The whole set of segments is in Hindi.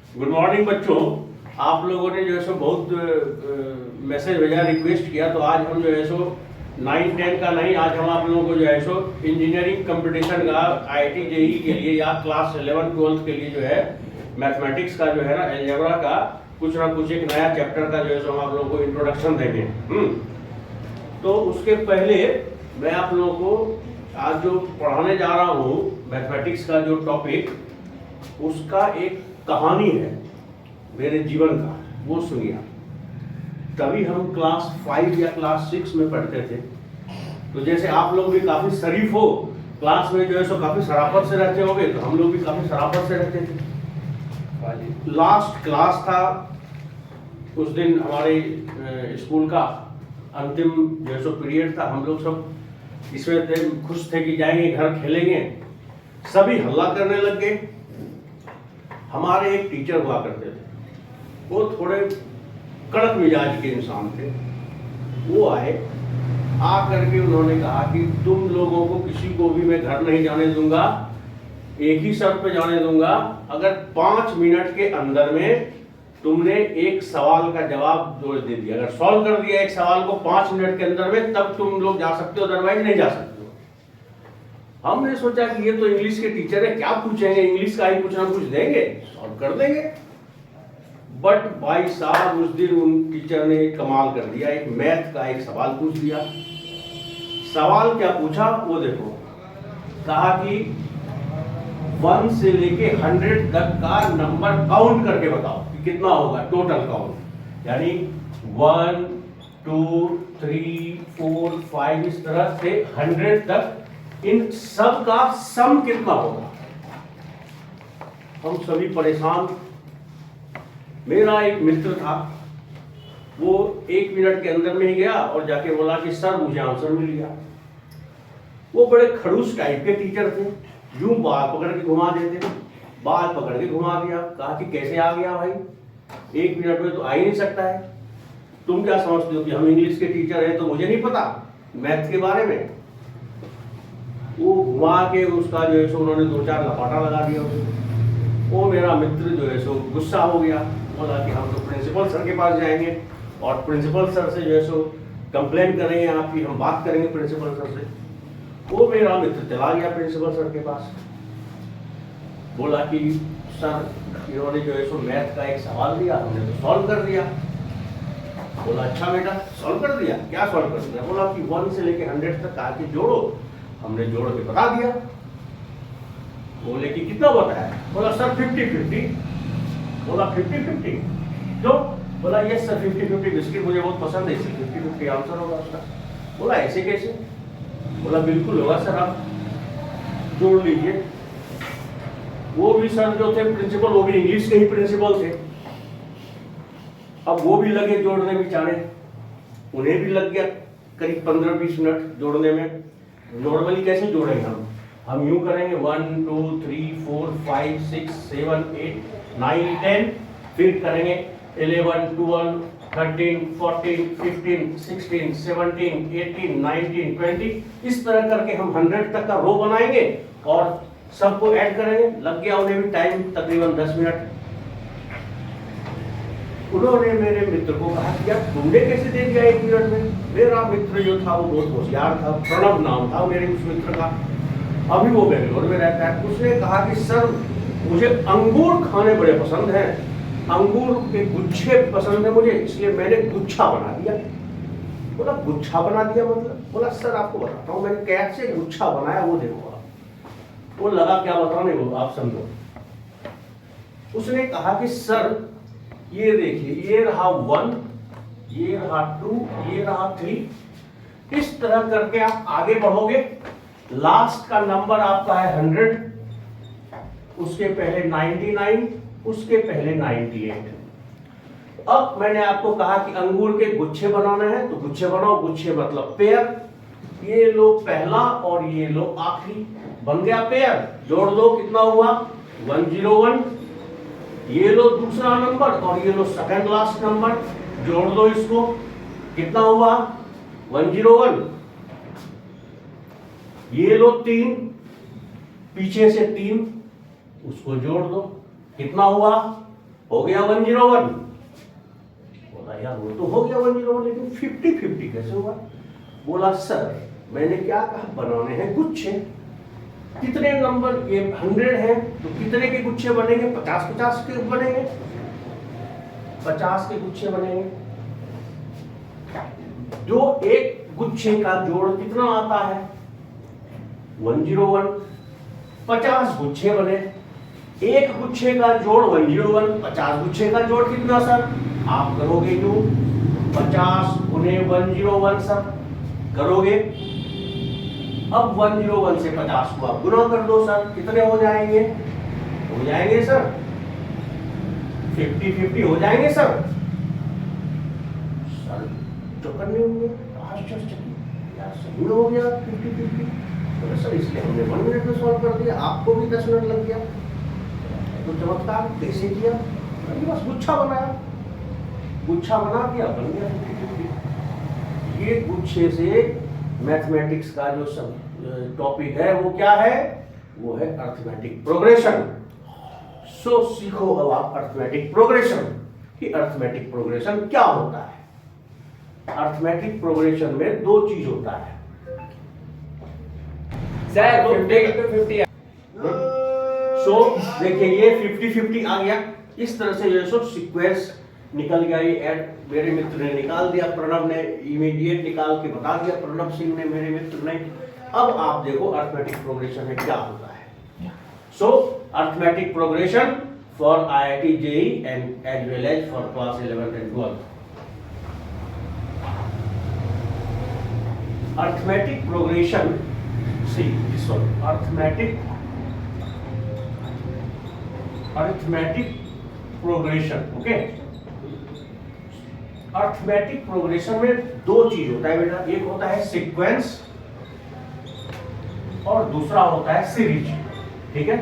गुड मॉर्निंग बच्चों। आप लोगों ने जो है सो बहुत मैसेज भेजा, रिक्वेस्ट किया, तो आज हम जो है सो 9-10 का नहीं, आज हम आप लोगों को जो है सो इंजीनियरिंग कंपटीशन का IIT JEE के लिए या क्लास 11-12 के लिए जो है मैथमेटिक्स का जो है ना अलजेब्रा का कुछ ना कुछ एक नया चैप्टर का जो है सो हम आप लोगों को इंट्रोडक्शन देंगे। तो उसके पहले मैं आप लोगों को आज जो पढ़ाने जा रहा हूँ मैथमेटिक्स का जो टॉपिक, उसका एक कहानी है मेरे जीवन का, वो सुनिए। तभी हम क्लास 5 या क्लास 6 में पढ़ते थे, तो जैसे आप लोग भी काफी शरीफ हो, क्लास में जो है सो काफी शराफत से रहते होंगे, तो हम लोग भी काफी शराफत से रहते थे। लास्ट क्लास था उस दिन, हमारे स्कूल का अंतिम जो है सो पीरियड था। हम लोग सब इसमें थे, खुश थे कि जाएंगे घर खेलेंगे। सभी हल्ला करने लग गए। हमारे एक टीचर हुआ करते थे, वो थोड़े कड़क मिजाज के इंसान थे। वो आए, आ करके उन्होंने कहा कि तुम लोगों को किसी को भी मैं घर नहीं जाने दूंगा, एक ही शर्त पे जाने दूंगा, अगर 5 मिनट के अंदर में तुमने एक सवाल का जवाब जो दे दिया, अगर सॉल्व कर दिया एक सवाल को 5 मिनट के अंदर में, तब तुम लोग जा सकते हो, अदरवाइज नहीं जा सकते हो। हमने सोचा कि ये तो इंग्लिश के टीचर है, क्या पूछेंगे, इंग्लिश का ही कुछ ना कुछ देंगे, सॉल्व कर देंगे। बट भाई साहब, उस दिन उन टीचर ने कमाल कर दिया, एक मैथ का एक सवाल पूछ दिया। सवाल क्या पूछा वो देखो, कहा कि 1 से लेके 100 तक का नंबर काउंट करके बताओ कि कितना होगा टोटल काउंट, यानी 1 2 3 4 5 इस तरह से 100 तक, इन सब का सम कितना होगा। हम सभी परेशान। मेरा एक मित्र था, वो 1 मिनट के अंदर में ही गया और जाके बोला कि सर मुझे आंसर मिल गया। वो बड़े खड़ूस टाइप के टीचर थे, यूं बाल पकड़ के घुमा देते, बाल पकड़ के घुमा दिया। कहा कि कैसे आ गया भाई, 1 मिनट में तो आ ही नहीं सकता है। तुम क्या समझते हो कि हम इंग्लिश के टीचर हैं तो मुझे नहीं पता मैथ के बारे में। वो घुमा के उसका जो है सो उन्होंने 2-4 लपाटा लगा दिया उसको। वो मेरा मित्र जो है सो गुस्सा हो गया, बोला कि हम तो प्रिंसिपल सर के पास जाएंगे और प्रिंसिपल सर से जो है सो कंप्लेन करेंगे आपकी, हम बात करेंगे प्रिंसिपल सर से। वो मेरा मित्र चला गया प्रिंसिपल सर के पास, बोला कि सर इन्होंने जो है सो मैथ का एक सवाल दिया, हमने तो सॉल्व कर दिया। बोला अच्छा बेटा सॉल्व कर दिया, क्या सॉल्व कर दिया। बोला कि 1 से लेके 100 तक आके जोड़ो। हमने जोड़ के बता दिया। बोले कि कितना बताया। बोला सर 50-50। बोला 50-50 क्यों। बोला यस सर 50-50 बिस्किट मुझे बहुत पसंद है, इसलिए 50-50 आंसर होगा उसका। बोला ऐसे कैसे। बोला बिल्कुल होगा सर, आप जोड़ लीजिए। वो भी सर जो थे प्रिंसिपल, वो भी इंग्लिश के ही प्रिंसिपल थे। अब वो भी लगे जोड़ने बेचारे, उन्हें भी लग गया करीब 15-20 मिनट जोड़ने में। नॉर्मली कैसे जोड़ेंगे हम यूं करेंगे 1 2 3 4 5 6 7 8 9 10, फिर करेंगे 11 12 13 14 15 16 17 18 19 20, इस तरह करके हम 100 तक का रो बनाएंगे और सबको ऐड करेंगे। लग गया उन्हें भी टाइम तकरीबन 10 मिनट। उन्होंने मेरे मित्र को कहा कि यार तुमने कैसे दे दिया 1 मिनट में। मेरा मित्र जो था वो बहुत होशियार था, प्रणव नाम था मेरे उस मित्र का, अभी वो बेंगलोर में रहता है। उसने कहा कि सर मुझे अंगूर खाने बड़े पसंद हैं, अंगूर के गुच्छे पसंद है मुझे, इसलिए मैंने गुच्छा बना दिया। बोला गुच्छा बना दिया मतलब। बोला सर आपको बताता हूँ मैंने कैसे गुच्छा बनाया, वो देखो आप। वो लगा क्या बताने वो, आप समझो। उसने कहा कि सर ये देखिए, ये रहा 1, ये रहा 2, ये रहा 3, इस तरह करके आप आगे बढ़ोगे। लास्ट का नंबर आपका है 100, उसके पहले 99, उसके पहले 98। अब मैंने आपको कहा कि अंगूर के गुच्छे बनाना है, तो गुच्छे बनाओ। गुच्छे मतलब पेयर, ये लो पहला और ये लो आखिरी, बन गया पेयर। जोड़ दो, कितना हुआ 101। ये लो दूसरा नंबर और ये लो सेकंड लास्ट नंबर, जोड़ दो इसको, कितना हुआ 101। ये लो 3, पीछे से 3, उसको जोड़ दो, कितना हुआ हो गया 101। बोला यार वो तो हो गया 101, लेकिन 50-50 कैसे हुआ? बोला सर मैंने क्या कहा, बनाने हैं गुच्छे। कितने नंबर, ये 100 है तो कितने के गुच्छे बनेंगे? 50-50 के बनेंगे, 50 के गुच्छे बनेंगे। जो एक गुच्छे का जोड़ कितना आता है? 101। 50 गुच्छे बने, एक गुच्छे का जोड़ 101, 50 गुच्छे का जोड़ कितना सर? आप करोगे यूं 50 गुने 101 सर, करोगे। अब 101 से 50 को आप गुना कर दो सर, कितने हो जाएंगे? हो जाएंगे सर 50-50 हो जाएंगे सर। सर चौकन नहीं होंगे, आश्चर्यचकित, यार सही में हो गया 50-50। तो सर इसलिए हमने 1 मिनट में सॉल्व कर दिया, आपको भी 10 मिनट लग गया। तो चमत्कार कैसे किया? बस गुच्छा बनाया, गुच्छा बना दिया, बन गया 50-50। ये गुच्छे से मैथमेटिक्स का जो सब टॉपिक है वो क्या है? वो है अरिथमेटिक प्रोग्रेशन। सो सीखो अब आप अरिथमेटिक प्रोग्रेशन कि अरिथमेटिक प्रोग्रेशन क्या होता है। अरिथमेटिक प्रोग्रेशन में दो चीज होता है सर 50-50। सो देखिए ये 50-50 आ गया। इस तरह से जो सो सीक्वेंस निकल गया। ये ऐड मेरे मित्र ने निकाल दिया, प्रणव ने इमीडिएट निकाल के बता दिया, प्रणव सिंह ने, मेरे मित्र ने। अब आप देखो अरिथमेटिक प्रोग्रेशन में क्या होता है। So arithmetic progression for IIT JEE and as well as for class 11 and 12। Arithmetic progression, see this one, arithmetic progression, okay. Arithmetic progression में दो चीज होता है बेटा, एक होता है सीक्वेंस और दूसरा होता है सीरीज, ठीक है।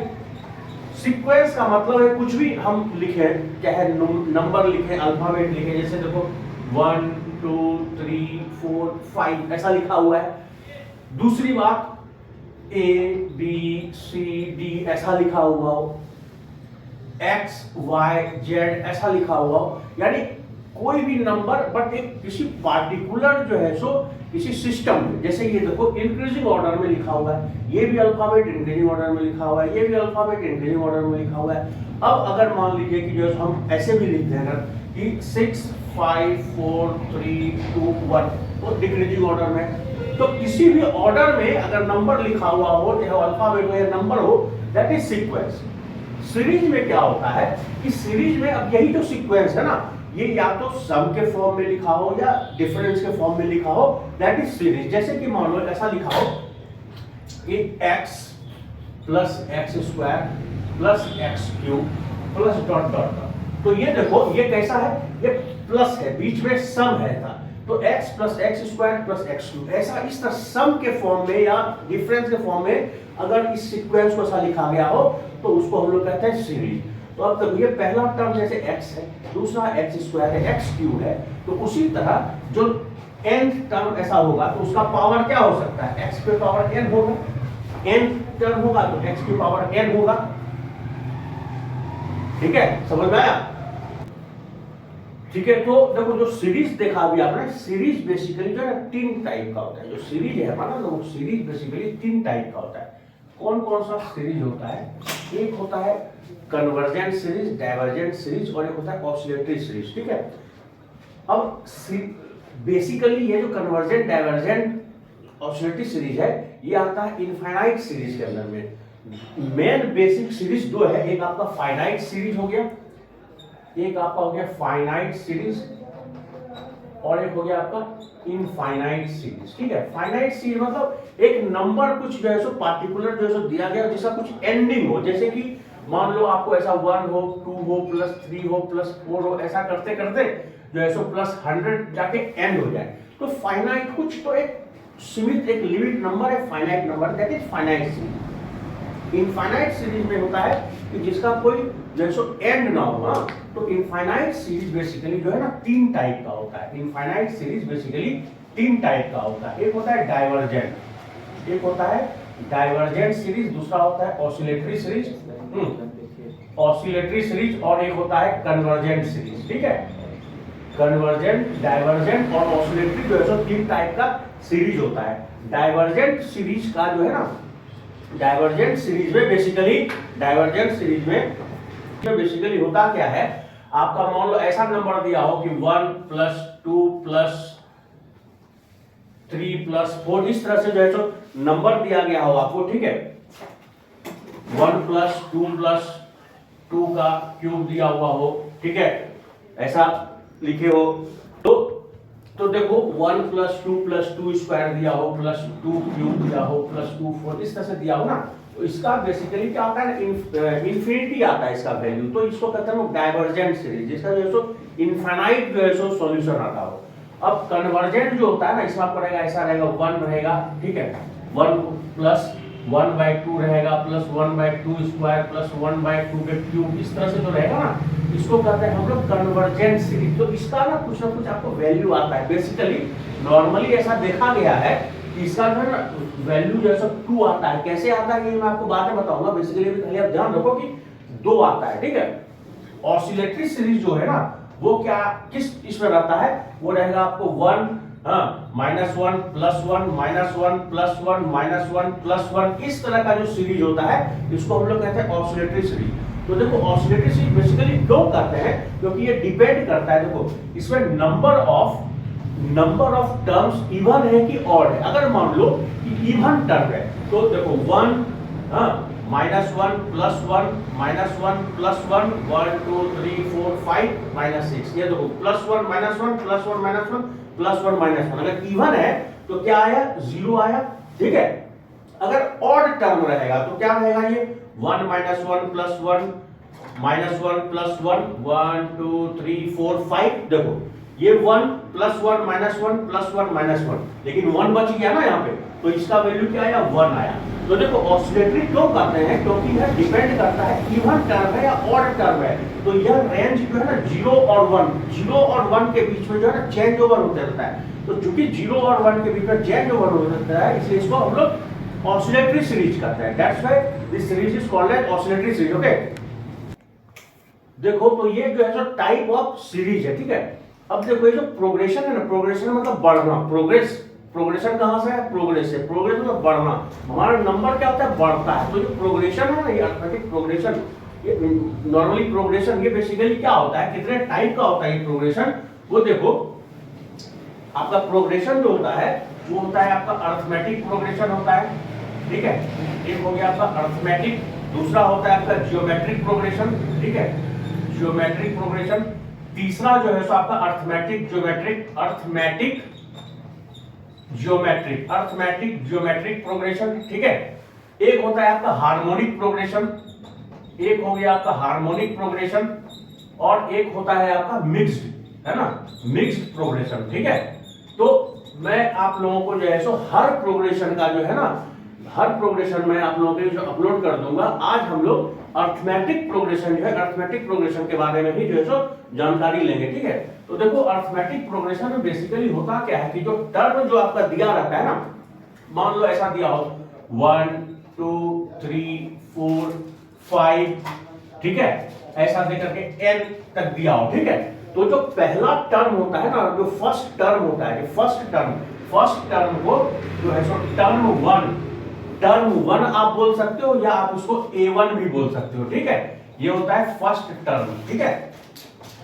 सीक्वेंस का मतलब है कुछ भी हम लिखे, चाहे नंबर लिखे, अल्फाबेट लिखे, जैसे देखो 1 2 3 4 5 ऐसा लिखा हुआ है। दूसरी बात A B C D ऐसा लिखा हुआ हो, X Y Z ऐसा लिखा हुआ हो, यानी कोई भी नंबर बट एक किसी पार्टिकुलर जो है सो किसी सिस्टम में। जैसे ये देखो इंक्रीजिंग ऑर्डर में लिखा हुआ है, ये भी अल्फाबेट इंक्रीजिंग ऑर्डर में लिखा हुआ है, ये भी अल्फाबेट इंक्रीजिंग ऑर्डर में लिखा हुआ है। अब अगर मान लीजिए कि जो हम ऐसे भी लिख दें कि 6 5 4 3 2 1 तो डिक्रीजिंग ऑर्डर में, तो किसी भी ऑर्डर में अगर नंबर लिखा हुआ हो, चाहे अल्फाबेट हो या नंबर हो, दैट इज सीक्वेंस। सीरीज में क्या होता है कि सीरीज में अब यही जो सीक्वेंस है ना, ये या तो सम के फॉर्म में लिखा हो या डिफरेंस के फॉर्म में लिखा हो, दैट इज सीरीज। जैसे कि मान लो ऐसा लिखा हो कि x plus x square plus x cube plus dot dot dot. तो ये देखो ये कैसा है, ये प्लस है, बीच में सम है था, तो x plus x square plus x cube, ऐसा इस तरह सम के फॉर्म में या डिफरेंस के फॉर्म में अगर इस सीक्वेंस को ऐसा लिखा गया हो तो उसको हम लोग कहते हैं सीरीज। तो अब तक ये पहला टर्म जैसे x है, दूसरा एक्स स्क्वायर है, एक्स क्यूब है, तो उसी तरह जो nth टर्म ऐसा होगा तो उसका पावर क्या हो सकता है, x पे पावर n होगा, n टर्म होगा तो x की पावर n होगा, ठीक है, समझ में आया? ठीक है, तो देखो जो सीरीज देखा अभी आपने, सीरीज बेसिकली जो है 3 टाइप का होता है। जो सीरीज है हमारा, तो सीरीज बेसिकली 3 टाइप का होता है। कौन कौन सा सीरीज होता है? एक होता है कन्वर्जेंट सीरीज, डाइवर्जेंट सीरीज और एक होता है ऑसिलेटरी सीरीज, ठीक है। अब बेसिकली ये जो कन्वर्जेंट, डाइवर्जेंट, ऑसिलेटरी सीरीज है, ये आता है इनफाइनाइट सीरीज के अंदर में। मेन बेसिक सीरीज दो है, एक आपका फाइनाइट सीरीज हो गया, एक आपका हो गया फाइनाइट सीरीज और एक हो गया आपका इनफाइनाइट सीरीज, ठीक है। फाइनाइट सीरीज मतलब एक नंबर कुछ जो है सो पार्टिकुलर जो है सो दिया गया, जिसका कुछ एंडिंग हो, जैसे कि मान लो आपको ऐसा 1 हो, 2 हो, प्लस 3 हो, प्लस 4 हो, ऐसा करते करते जो है सो प्लस 100 जाके एंड हो जाए। तो फाइनाइट कुछ तो एक सीमित एक लिमिट नंबर है, finite number, that is finite series. Infinite series में होता है कि जिसका कोई जैसो एंड ना हो। तो इनफाइनाइट सीरीज बेसिकली जो है ना 3 टाइप का होता है। इनफाइनाइट सीरीज बेसिकली 3 टाइप का होता है। एक होता है डाइवर्जेंट, एक होता है डाइवर्जेंट सीरीज, दूसरा होता है ऑसिलेटरी सीरीज। ऑसिलेटरी सीरीज और एक होता है कन्वर्जेंट सीरीज, ठीक है। कन्वर्जेंट, डाइवर्जेंट और ऑसिलेटरी जो है सो 3 टाइप का सीरीज होता है। डाइवर्जेंट सीरीज का जो है ना, डाइवर्जेंट सीरीज में बेसिकली होता क्या है, आपका मान लो ऐसा नंबर दिया हो कि 1 + 2 + 3 + 4, इस तरह से जो है सो नंबर दिया गया हो आपको, ठीक है। 1 + 2 + 2 का क्यूब दिया हुआ हो, ठीक है, ऐसा लिखे हो तो देखो 1 + 2 + 2 स्क्वायर दिया हो प्लस 2 क्यूब दिया हो प्लस 2 4 इस तरह से दिया हो ना, तो इसका बेसिकली क्या आता है, इन्फिनिटी आता है इसका वैल्यू, तो इसको कहते हैं डाइवर्जेंट सीरीज, जिसका जो है सो इनफाइनाइट जो है सो सॉल्यूशन आता हो। अब कन्वर्जेंट जो होता है ना, इसमें आपको रहेगा ऐसा रहेगा, 1 रहेगा, ठीक है, 1 + 1/2 रहेगा प्लस 1/2 स्क्वायर प्लस 1/2 के क्यूब, इस तरह से जो रहेगा ना, इसको कहते हैं हम लोग कन्वर्जेंट सीरीज। तो इसका ना कुछ आपको वैल्यू आता है, बेसिकली नॉर्मली ऐसा देखा गया है कि इसका जो है ना वैल्यू जो है सो 2 आता है। कैसे आता है ये मैं आपको बाद में बताऊंगा, बेसिकली भी खाली आप ध्यान रखो कि 2 आता है, ठीक है। ऑसिलेटरी सीरीज जो है ना, वो क्या किस इसमें रहता है, वो रहेगा आपको 1 -1 + 1 -1 + 1 -1 + 1 इस तरह का जो सीरीज होता है, इसको हम लोग कहते हैं ऑसिलेटरी सीरीज। तो देखो ऑसिलेटरी सीरीज बेसिकली क्यों करते हैं, क्योंकि ये डिपेंड करता है, देखो इसमें नंबर ऑफ टर्म्स इवन है कि ऑड है। अगर मान लो कि इवन टर्म है तो देखो 1 -1 + 1 -1 + 1 1 2 3 4 5 -6, ये देखो +1 -1 +1 -1 +1 -1, अगर इवन है तो क्या आया, 0 आया, ठीक है। अगर ऑड टर्म रहेगा तो क्या रहेगा, ये 1 -1 + 1 -1 + 1 1 2 3 4 5, देखो ये 1 + 1 -1 + 1 -1, लेकिन 1 बच गया ना यहाँ पे, तो इसका वैल्यू क्या आया, 1 आया। तो देखो ऑसिलेटरी क्यों करते हैं, क्योंकि यह डिपेंड करता है इवन टर्म है या ऑड टर्म है, तो यह रेंज जो है ना 0 और 1 के बीच में जो है ना चेंज ओवर होता रहता है। तो चूंकि 0 और 1 के बीच में चेंज ओवर होता रहता है, इसलिए इसको हम लोग ऑसिलेटरी सीरीज कहते हैं। That's why this series is called as oscillatory series, okay. देखो तो ये जो है जो टाइप ऑफ सीरीज है, ठीक है। अब देखो ये जो प्रोग्रेशन है ना, प्रोग्रेशन मतलब बढ़ना, प्रोग्रेशन कहां से है, प्रोग्रेस से, प्रोग्रेस मतलब बढ़ना, हमारा नंबर क्या होता है, बढ़ता है। तो जो प्रोग्रेशन है ना, ये अर्थमेटिक प्रोग्रेशन, ये नॉर्मली प्रोग्रेशन ये बेसिकली क्या होता है, कितने टाइप का होता है ये प्रोग्रेशन, वो देखो आपका प्रोग्रेशन जो होता है वो होता है आपका अर्थमेटिक प्रोग्रेशन होता है, ठीक है। एक हो गया आपका अर्थमेटिक, दूसरा होता है आपका जियोमेट्रिक प्रोग्रेशन, ठीक है, जियोमेट्रिक प्रोग्रेशन। तीसरा जो है सो आपका अर्थमेटिक जियोमेट्रिक प्रोग्रेशन, ठीक है। एक होता है आपका हार्मोनिक प्रोग्रेशन, एक हो गया आपका हार्मोनिक प्रोग्रेशन, और एक होता है आपका मिक्स्ड, है ना, मिक्स्ड प्रोग्रेशन, ठीक है। तो मैं आप लोगों को जो है सो हर प्रोग्रेशन का जो है ना, हर प्रोग्रेशन में आप लोगों के जो अपलोड कर दूंगा। आज हम लोग अर्थमेटिक प्रोग्रेशन जो है, अर्थमेटिक प्रोग्रेशन के बारे में ही जो है सो जानकारी लेंगे, ठीक है। तो देखो अर्थमेटिक प्रोग्रेशन में बेसिकली होता क्या है कि जो टर्म जो आपका दिया रहता है ना, मान लो ऐसा दिया हो 1 2 3 4 5, ठीक है, ऐसा दे करके n तक दिया हो, ठीक है। तो जो पहला टर्म होता है ना, जो फर्स्ट टर्म होता है, फर्स्ट टर्म को जो है सो टर्म 1 आप बोल सकते हो, या आप उसको A1 भी बोल सकते हो, ठीक है। ये होता है फर्स्ट टर्म, ठीक है,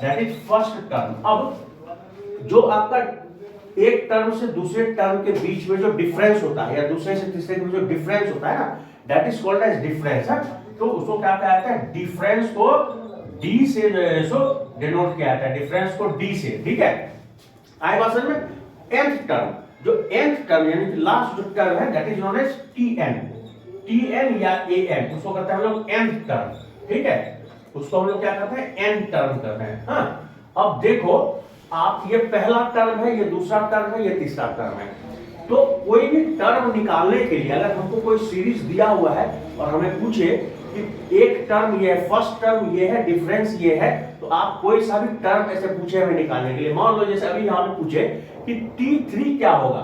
दैट इज फर्स्ट टर्म। अब जो आपका एक टर्म से दूसरे टर्म के बीच में जो डिफरेंस होता है, या दूसरे से तीसरे के बीच जो डिफरेंस होता है ना, that is called age difference, है। तो उसको क्या कहा जाता है, डिफरेंस को D से जो है सो डिनोट किया जाता है, डिफरेंस को D से, ठीक है। आए बात समझ में। nth टर्म, जो nth टर्म यानी कि लास्ट जो टर्म है, that is known as Tn या An, उसको कहते हैं हम लोग nth टर्म, ठीक है। उसको हम लोग क्या करते हैं, n टर्म करते हैं, हाँ। अब देखो आप, ये पहला टर्म है, ये दूसरा टर्म है, ये तीसरा टर्म है। तो कोई भी टर्म निकालने के लिए अगर हमको कोई सीरीज दिया हुआ है और हमें पूछे कि एक टर्म ये है, फर्स्ट टर्म ये है, डिफरेंस ये है, तो आप कोई सा भी टर्म ऐसे पूछे हमें निकालने के लिए, मान लो जैसे अभी यहाँ पे पूछे कि T3 क्या होगा,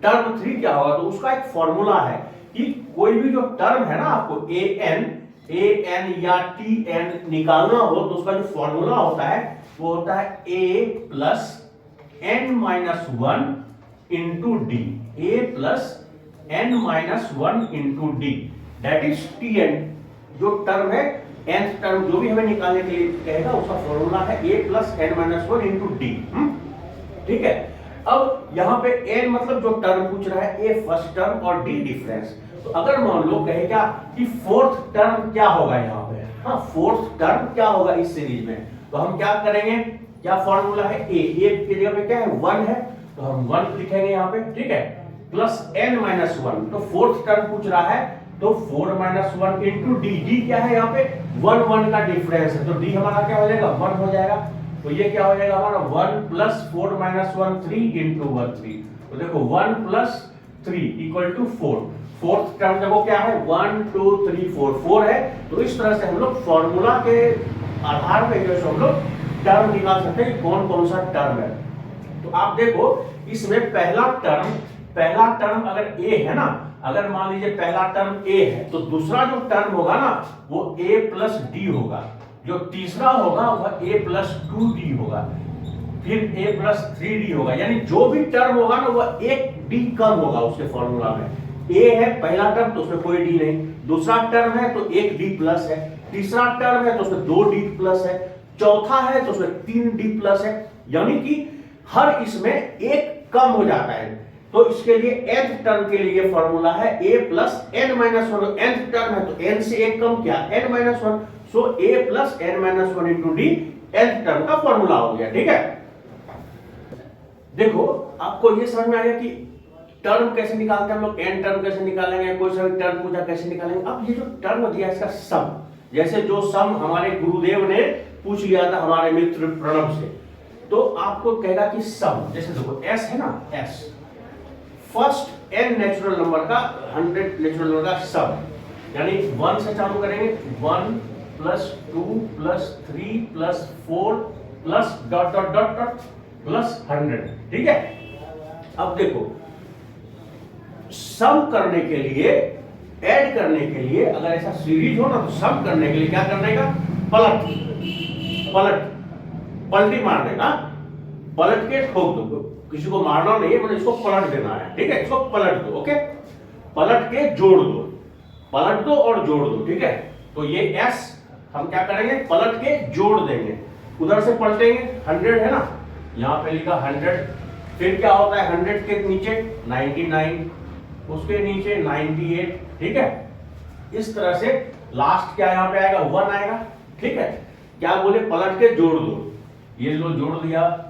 टर्म 3 क्या होगा, तो उसका एक फॉर्मूला है कि कोई भी जो टर्म है ना आपको An ए एन या टी एन निकालना हो तो उसका जो फॉर्मूला होता है वो होता है a plus n minus one into d, a plus n minus one into d, that is t n. जो टर्म है nth टर्म जो भी हमें निकालने के लिए कहेगा उसका फॉर्मूला है a plus n minus one into d. ठीक है, अब यहाँ पे n मतलब जो टर्म पूछ रहा है a फर्स्ट टर्म और d डिफरेंस। तो अगर मान लो कहेगा कि फोर्थ टर्म क्या होगा यहाँ पे, हाँ फोर्थ टर्म क्या होगा इस सीरीज में, तो हम क्या करेंगे, क्या फॉर्मूला है a की जगह पे क्या है 1 है, तो हम 1 लिखेंगे यहाँ पे, ठीक है, प्लस n माइनस वन, तो फोर्थ टर्म पूछ रहा है तो 4 minus one into D, D क्या है यहाँ पे 1 1 का डिफरेंस है, तो डी हमारा क्या हो जाएगा 1 हो जाएगा। तो ये क्या हो जाएगा हमारा 1 प्लस 4 माइनस वन 3 इंटू 1 3, तो देखो 1 plus 3 equal to 4, fourth term देखो क्या है 1 2 3 4 4 है। तो इस तरह से हम लोग फॉर्मूला के आधार पर जो है हम लोग टर्म निकाल सकते हैं कौन कौन सा टर्म है। तो आप देखो इसमें पहला टर्म अगर a है ना, अगर मान लीजिए पहला टर्म a है तो दूसरा जो टर्म होगा ना वो a प्लस डी होगा, जो तीसरा होगा वह a प्लस 2d होगा, फिर a प्लस 3d होगा, यानी जो भी टर्म होगा ना वह एक d कम होगा उसके फॉर्मूला में। a है पहला टर्म तो उसमें कोई d नहीं, दूसरा टर्म है तो एक d प्लस है, तीसरा टर्म है तो उसमें 2d प्लस है, चौथा है तो उसमें 3d प्लस है, यानी कि हर इसमें एक कम हो जाता है। तो इसके लिए nth टर्म के लिए फॉर्मूला है a plus n minus one, nth term है तो n से एक कम क्या n minus one, so a plus n minus one into D nth term का फॉर्मूला हो गया। ठीक है, देखो आपको ये समझ में आ गया कि टर्म कैसे निकालते हैं हम लोग, n टर्म कैसे निकालेंगे, कोई सा भी टर्म पूछा कैसे निकालेंगे। अब ये जो टर्म दिया इसका सम, जैसे जो सम हमारे गुरुदेव ने पूछ लिया था हमारे मित्र प्रणव से, तो आपको कहेगा कि सम, जैसे देखो s है ना, s first n natural number का 100 नेचुरल नंबर का सम, यानी 1 से चालू करेंगे 1 plus 2 plus 3 plus 4 plus dot dot dot dot plus 100। ठीक है, अब देखो सम करने के लिए, ऐड करने के लिए, अगर ऐसा सीरीज हो ना तो सम करने के लिए क्या करने का, पलटी मार देना, पलट के ठोक दो, किसी को मारना नहीं है, मतलब इसको पलट देना है। ठीक है, इसको पलट दो, ओके, पलट के जोड़ दो, पलट दो और जोड़ दो। ठीक है, तो ये s हम क्या करेंगे, पलट के जोड़ देंगे, उधर से पलटेंगे 100 है ना, यहाँ पे लिखा 100, फिर क्या होता है 100 के नीचे 99, उसके नीचे 98। ठीक है, इस तरह से लास्ट क्या यहाँ पे आएगा 1 आएगा। ठीक है, क्या बोले, पलट के जोड़ दो, ये लो जोड़ दिया,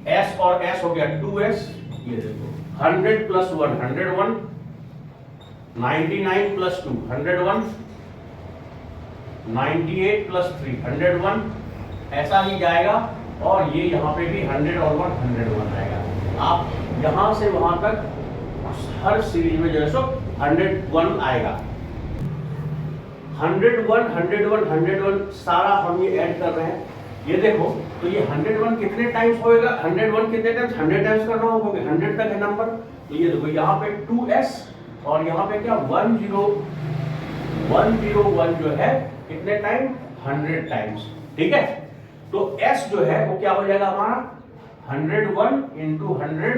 s और s हो गया 2s, ये देखो 100 प्लस 1 101, 99 प्लस 2 101, 98 प्लस 3 101, ऐसा ही जाएगा, और ये यहाँ पे भी 100 और 1 101 आएगा। आप यहाँ से वहां तक हर सीरीज में जो है सो 101 आएगा, 101 101 101 सारा हम ये ऐड कर रहे हैं। ये देखो तो ये 101 कितने टाइम्स होएगा, 101 कितने टाइम्स, 100 टाइम्स करना होगा, 100 तक है नंबर। तो ये देखो यहाँ पे 2s और यहाँ पे क्या 101 जो है कितने टाइम, 100 टाइम्स। ठीक है, तो s जो है वो क्या हो जाएगा हमारा 101 इंटू 100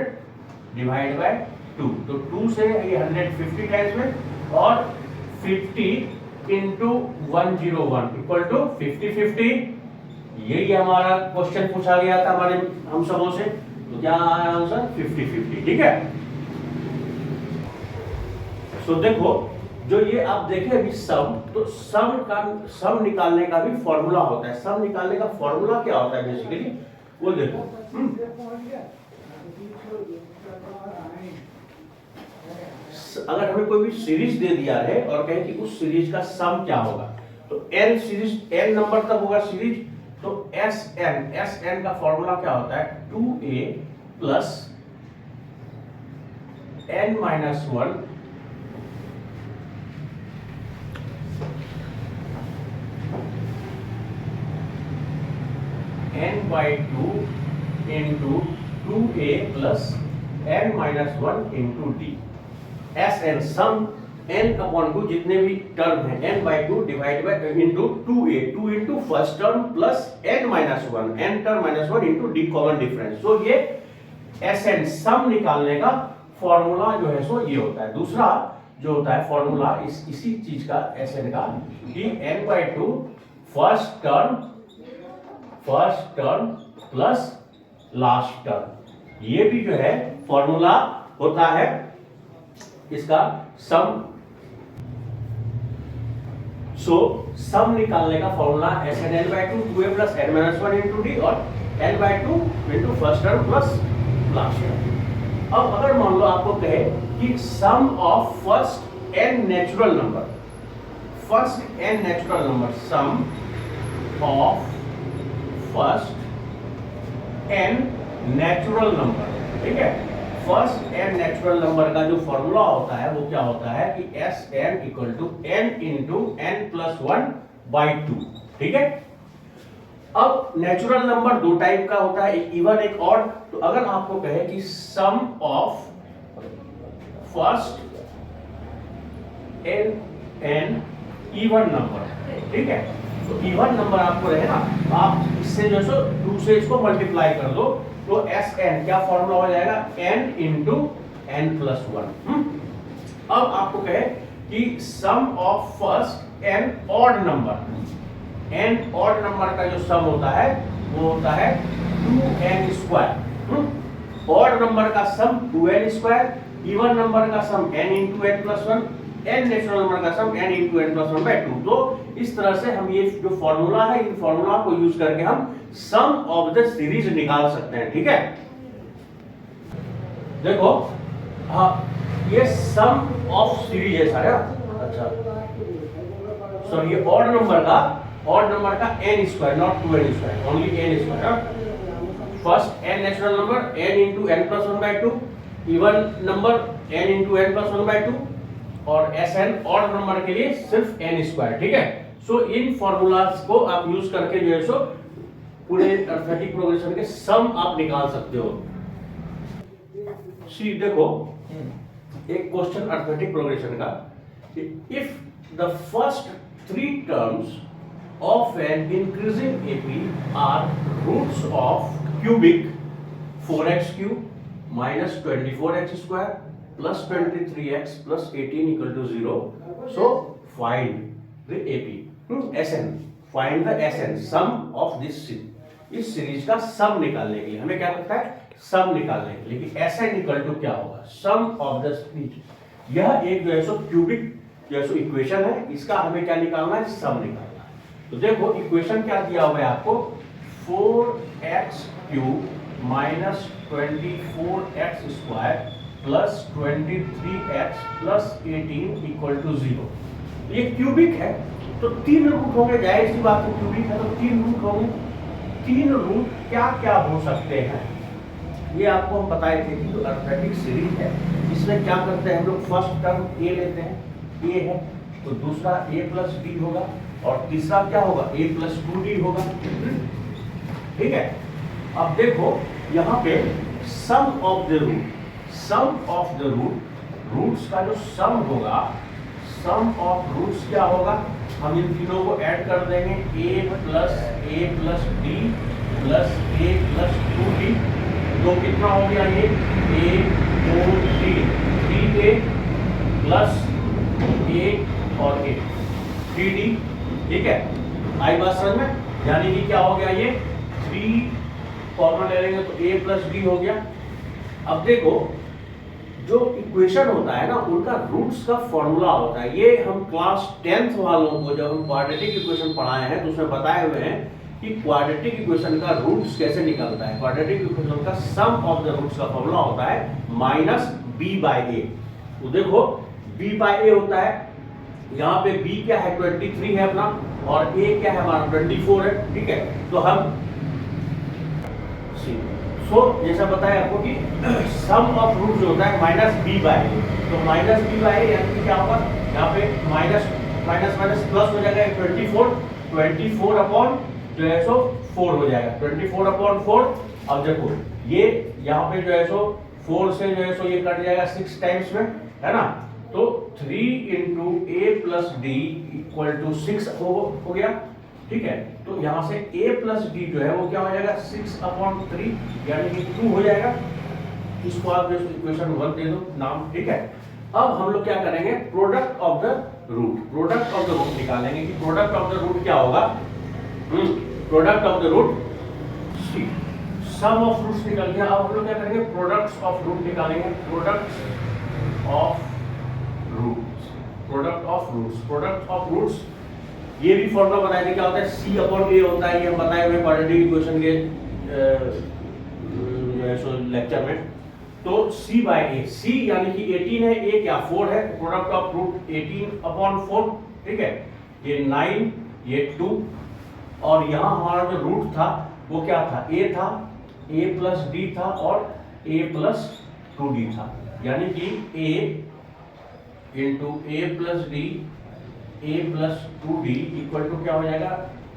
डिवाइड बाय 2, तो 2 से ये 150 टाइम्स में, और 50 इंटू 101 इक्वल टू 50 यही हमारा क्वेश्चन पूछा गया था हमारे हम सबों से, तो क्या आया आंसर 50-50। ठीक है, तो देखो जो ये आप देखे अभी सम, तो सम निकालने का भी फॉर्मूला होता है। सम निकालने का फॉर्मूला क्या होता है बेसिकली, वो देखो अगर हमें कोई भी सीरीज दे दिया है और कहे कि उस सीरीज का सम क्या होगा, तो n सीरीज n नंबर तक होगा सीरीज, तो Sn का फॉर्मूला क्या होता है 2a plus n minus 1 n by 2 into 2a plus n minus 1 into d। Sn some n upon 2 जितने भी टर्म हैं n by 2 divide by into 2a 2 into first term plus n minus 1 n term minus 1 into d common difference. तो ये Sn सम निकालने का फॉर्मूला जो है सो ये होता है। दूसरा जो होता है फॉर्मूला इसी चीज का Sn का कि n by 2 first term plus last term, ये भी जो है फॉर्मूला होता है इसका सम। सम निकालने का formula Sn n by 2 2a plus n minus 1 into d और n by 2 into first term plus last term. अब अगर मान लो आपको कहे कि sum of first n natural number, sum of first n natural number, ठीक है। फर्स्ट n नेचुरल नंबर का जो फॉर्मूला होता है वो क्या होता है कि Sn equal to n into n plus 1 by 2, ठीक है। अब नेचुरल नंबर दो टाइप का होता है, एक इवन एक ऑड। तो अगर आपको कहे कि sum of first n even number, ठीक है, तो इवन नंबर आपको रहे ना, आप इससे जो है 2 से इसको मल्टीप्लाई कर दो तो Sn क्या फॉर्मूला हो जाएगा n इंटू n प्लस 1। अब आपको कहे कि sum of first n odd number, n odd number का जो सम होता है वो होता है 2n स्क्वायर। ऑड नंबर का सम 2n स्क्वायर, इवन नंबर का sum n into n plus 1, n natural number का sum n into n plus 1 by 2। तो इस तरह से हम ये जो फॉर्मूला है, इन फॉर्मूला को यूज करके हम सम ऑफ द सीरीज निकाल सकते हैं, ठीक है। देखो हाँ, ये सम ऑफ सीरीज है सारा। अच्छा सो ये ऑड नंबर का n square, not 2n square, only n square. First n natural number n into n plus 1 by 2, even number n into n plus 1 by 2 और Sn ऑड नंबर के लिए सिर्फ n स्क्वायर, ठीक है। सो इन फॉर्मूलाज को आप यूज करके जो है सो पूरे अर्थमेटिक प्रोग्रेशन के सम आप निकाल सकते हो। सी देखो एक क्वेश्चन अर्थमेटिक प्रोग्रेशन का, if the first 3 terms of an increasing AP are roots of cubic 4x cube minus 24x square plus 23x plus 18 equal to 0, so find the AP Sn, find the Sn sum of this series. इस सीरीज का सम निकालने के लिए हमें क्या करता है, सम निकालने के लिए कि Sn इक्वल टू क्या होगा, सम ऑफ द सीरीज। यह एक जो है सो क्यूबिक जो है सो इक्वेशन है, इसका हमें क्या निकालना है, सम निकालना है। तो देखो इक्वेशन क्या दिया हुआ है आपको, 4x cube minus 24x square plus 23x plus 18 equal to 0। ये क्यूबिक है तो 3 रूट होंगे, जाहिर सी बात है क्यूबिक है तो 3 रूट होंगे। 3 रूट क्या क्या हो सकते हैं ये आपको हम बताए थे कि जो अर्थमेटिक सीरीज है इसमें क्या करते हैं हम लोग, फर्स्ट टर्म a लेते हैं, a है तो दूसरा a प्लस d होगा और तीसरा क्या होगा a प्लस 2d होगा, ठीक है। अब देखो यहाँ पे सम ऑफ द रूट, रूट्स का जो सम होगा, सम ऑफ रूट्स क्या होगा, हम इन तीनों को ऐड कर देंगे, a plus d plus a plus 2d, तो कितना हो गया ये a 2d, 3a plus a और a 3d, ठीक है। आई बात समझ में, यानी कि क्या हो गया ये 3 कॉमन ले लेंगे तो a प्लस d हो गया। अब देखो जो इक्वेशन होता है ना उनका रूट्स का फॉर्मूला होता है, ये हम क्लास 10th वालों को जब हम क्वाड्रेटिक इक्वेशन पढ़ाए हैं तो उसमें बताए हुए हैं कि क्वाड्रेटिक इक्वेशन का रूट्स कैसे निकलता है। क्वाड्रेटिक इक्वेशन का सम ऑफ द रूट्स का फॉर्मूला होता है माइनस b बाय a। तो देखो b बाय a होता है, यहाँ पे b क्या है 23 है अपना और a क्या है हमारा 24 है, ठीक है। तो हम जैसा बताया आपको कि सम ऑफ रूट जो होता है माइनस b बाय a, तो माइनस b बाय a यानी क्या होगा, यहाँ पे माइनस माइनस प्लस हो जाएगा 24 अपॉन जो है सो 4 हो जाएगा, 24 अपॉन 4। अब देखो ये यहाँ पे जो है सो 4 से जो है सो ये कट जाएगा 6 टाइम्स में, है ना, तो 3 into a plus d equal to 6 हो गया, ठीक है। तो यहाँ से a प्लस डी जो है वो क्या हो जाएगा 6/3 यानी कि 2 हो जाएगा। इसको आप जो इक्वेशन 1 दे दो नाम, ठीक है। अब हम लोग क्या करेंगे, product of the root, product of the root निकालेंगे कि प्रोडक्ट ऑफ द रूट क्या होगा। Product of the root sum of roots निकल गया। अब हम लोग क्या करेंगे, प्रोडक्ट्स ऑफ रूट निकालेंगे, products of roots, product of roots, product of roots. ये भी फॉर्मूला बनाएंगे, क्या होता है C/A होता है, ये हम बताए हुए क्वाड्रेटिक इक्वेशन के लेक्चर में। तो C/A, C यानी कि 18 है, A क्या 4 है, प्रोडक्ट ऑफ रूट 18/4, ठीक है। ये 9, ये 2, और यहाँ हमारा जो रूट था वो क्या था, A था, A प्लस D था और A प्लस 2D था, यानी कि A into A plus D, A plus 2D equal to क्या हो जाएगा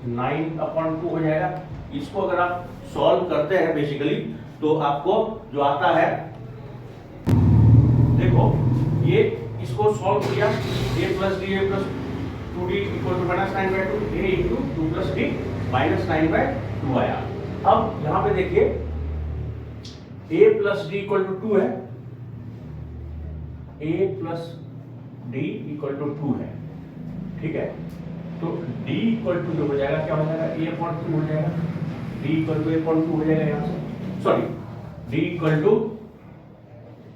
9/2 हो जाएगा। इसको अगर आप सॉल्व करते हैं बेसिकली तो आपको जो आता है, देखो ये इसको सॉल्व किया, A plus D, A plus 2D equal to -9/2, A into 2 plus D -9/2 आया। अब यहाँ पे देखिए A plus D equal to 2 है, A plus D equal to 2 है, ठीक है। तो D इक्वल टू जो हो जाएगा क्या हो जाएगा A/2 हो जाएगा, D इक्वल टू A/2 हो जाएगा यहाँ से, sorry D equal to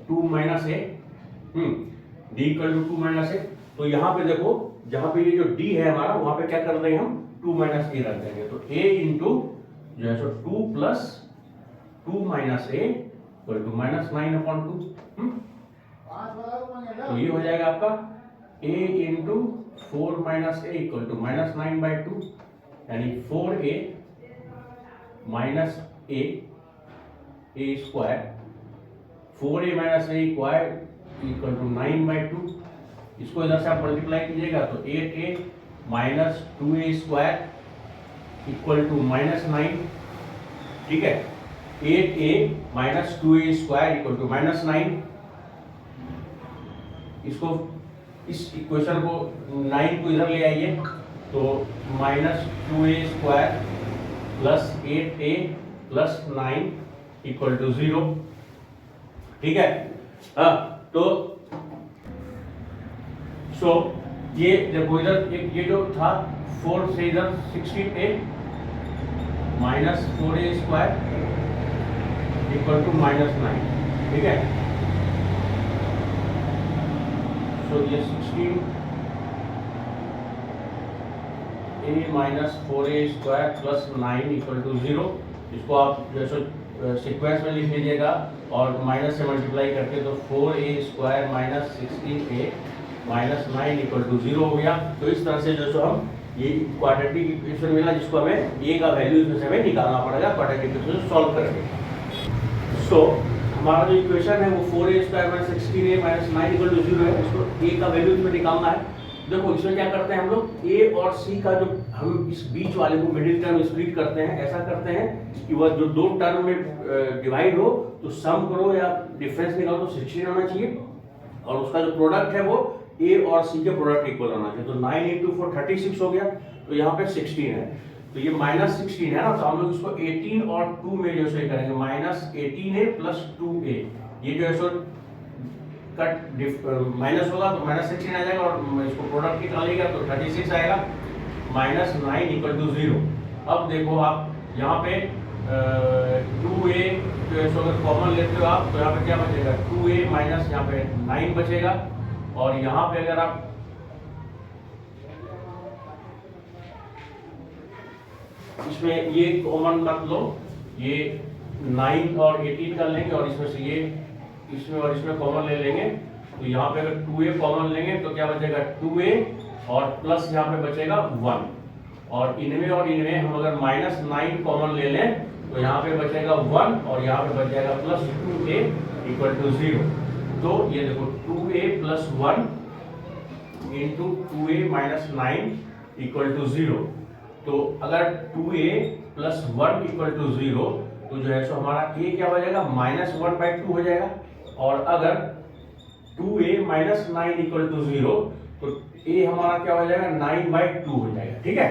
2 minus A, D equal to 2 minus A। तो यहाँ पे देखो, जहाँ पे ये जो D है हमारा, वहां पे क्या कर देंगे हम 2 माइनस A रख देंगे। तो A इंटू जो है सो 2 plus 2 minus A equal to -9/2। तो ये हो जाएगा आपका A into 4 minus A equal to -9/2, यानी 4A minus A square, 4A minus A square equal to 9/2। इसको इधर से आप मल्टीप्लाई कीजिएगा तो 8A minus 2A square equal to -9, ठीक है। 8A minus 2A square equal to -9। इसको इस इक्वेशन को 9 को इधर ले आइए तो -2A square plus 8A plus 9 equal to 0, ठीक है। तो ये देखो इधर ये जो था 4 से इधर 16A minus 4A square equal to -9, ठीक है। तो ये 16A minus 4A square plus 9 equal to 0। इसको आप जैसे सीक्वेंस में लिख लीजिएगा और माइनस से मल्टीप्लाई करके तो 4A square minus 16A minus 9 equal to 0 हो गया। तो इस तरह से जो हम ये क्वाड्रेटिक इक्वेशन मिला, जिसको हमें A का वैल्यू इसमें से हमें निकालना पड़ेगा क्वाड्रेटिक इक्वेशन सॉल्व करेंगे। सो हमारा जो इक्वेशन है वो 4A square minus 16A minus 9 equal to 0 है। इसको A का वैल्यू इसमें निकालना है। देखो इसमें क्या करते हैं हम लोग, A और C का जो हम इस बीच वाले को मिडिल टर्म स्प्लिट करते हैं, ऐसा करते हैं कि वह जो दो टर्म में डिवाइड हो तो सम करो या डिफरेंस निकालो तो 16 होना चाहिए, और उसका जो प्रोडक्ट है वो A और C के प्रोडक्ट इक्वल होना चाहिए। तो 9 इंटू 4 36 हो गया, तो यहाँ पे 16 है, तो ये -16 है ना, तो हम लोग इसको 18 और 2 में जो से करेंगे -18A प्लस 2A। ये जो है सो कट माइनस होगा तो -16 आ जाएगा, और इसको प्रोडक्ट निकालिएगा तो 36 आएगा, -9 इक्वल टू 0। अब देखो आप यहाँ पे 2A जो है सो अगर कॉमन लेते हो आप तो यहाँ पे क्या बचेगा 2A माइनस यहाँ पे 9 बचेगा, और यहाँ पे अगर आप इसमें ये कॉमन मत लो, ये 9 और 18 कर लेंगे और इसमें से ये इसमें और इसमें कॉमन ले लेंगे, तो यहाँ पे अगर 2A कॉमन लेंगे तो क्या बचेगा 2A और प्लस यहाँ पे बचेगा 1, और इनमें हम अगर -9 कॉमन ले लें तो यहाँ पे बचेगा 1 और यहाँ पे बच जाएगा प्लस 2A इक्वल टू 0। तो ये देखो 2A plus 1 into 2A minus 9 equal to 0। तो अगर 2A प्लस 1 इक्वल टू 0 तो जो है सो हमारा A क्या हो जाएगा -1/2 हो जाएगा, और अगर 2a माइनस 9 इक्वल टू 0, तो a हमारा क्या हो जाएगा 9/2 हो जाएगा, ठीक है।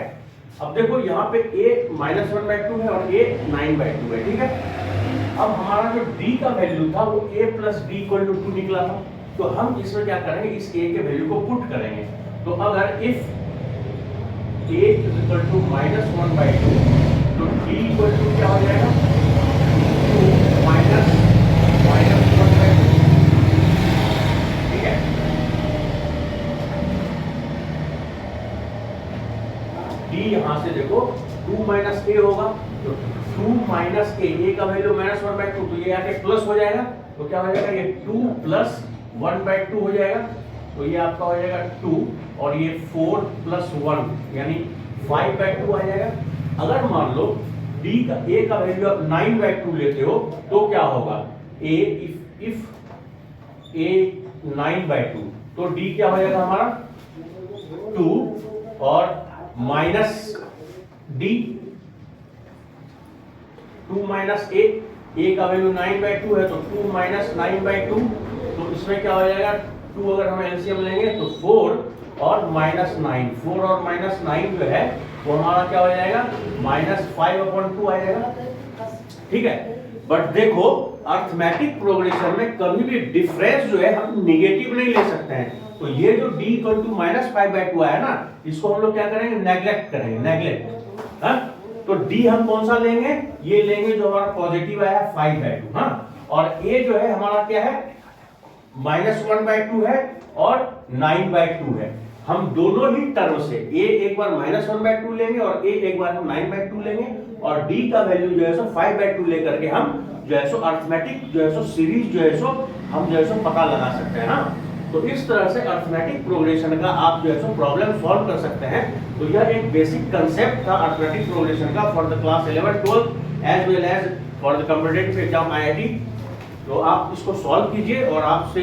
अब देखो यहाँ पे a माइनस 1/2 है और a 9/2 है, ठीक है। अब हमारा जो d का वैल्यू था वो a plus d equal to 2 निकला था, तो हम इसमें क्या करेंगे, इस a के वैल्यू को पुट करेंगे। तो अगर if a equal to minus 1/2, तो d इक्वल टू क्या हो जाएगा 2 माइनस 1/2, ठीक है। d यहां से देखो 2 माइनस a होगा, तो 2 माइनस a का वैल्यू माइनस 1/2, तो ये आके प्लस हो जाएगा, तो क्या हो जाएगा ये 2 प्लस 1/2 हो जाएगा, तो ये आपका हो जाएगा 2 और ये 4 प्लस 1 यानी 5/2 आ जाएगा। अगर मान लो d का a का वैल्यू आप 9/2 लेते हो तो क्या होगा a if a 9/2, तो d क्या हो जाएगा हमारा 2 और माइनस d 2 माइनस a का वैल्यू 9/2 है, तो 2 माइनस 9/2, तो इसमें क्या हो जाएगा 2 अगर हम एलसीएम लेंगे तो 4 और माइनस 9, 4 और माइनस 9 जो है वो हमारा क्या हो जाएगा -5/2 आ जाएगा, ठीक है। बट देखो अर्थमेटिक प्रोग्रेशन में कभी भी डिफरेंस जो है हम निगेटिव नहीं ले सकते हैं, तो ये जो d इक्वल टू -5/2 आया ना, इसको हम लोग क्या करेंगे नेग्लेक्ट करेंगे, नेग्लेक्ट, हाँ। तो d हम कौन सा लेंगे, ये लेंगे जो हमारा पॉजिटिव आया 5/2, हाँ। और a जो है हमारा क्या है -1/2 है और 9/2 है। हम दोनों ही टर्म से a एक बार -1/2 लेंगे और a एक बार हम 9/2 लेंगे, और d का वैल्यू जो है सो 5/2 लेकर के हम जो है सो अर्थमेटिक जो है सो सीरीज जो है सो हम जो है सो पता लगा सकते हैं, हाँ। तो इस तरह से अर्थमेटिक प्रोग्रेशन का आप जो है सो प्रॉब्लम सॉल्व कर सकते हैं। तो यह एक बेसिक कंसेप्ट था अर्थमेटिक प्रोग्रेशन का for the class 11 12 as well as for the competitive exam IIT। तो आप इसको सॉल्व कीजिए, और आपसे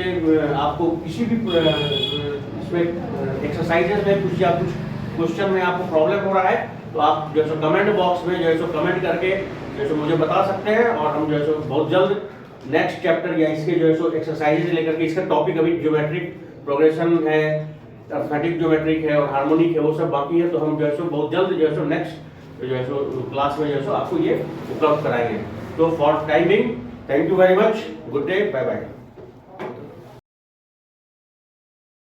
आपको किसी भी इसमें एक्सरसाइजेस में कुछ या कुछ क्वेश्चन में आपको प्रॉब्लम हो रहा है, तो आप जो है कमेंट बॉक्स में जो है कमेंट करके जो है मुझे बता सकते हैं, और हम जो है बहुत जल्द नेक्स्ट चैप्टर या इसके जो है एक्सरसाइजेज लेकर के, इसका टॉपिक अभी ज्योमेट्रिक प्रोग्रेशन है, अर्थमेटिक ज्योमेट्रिक है और हार्मोनिक है, वो सब बाकी है। तो हम जो है बहुत जल्द जो है नेक्स्ट जो है क्लास में जो है आपको ये उपलब्ध कराएंगे। तो for timing thank you very much, good day, bye bye.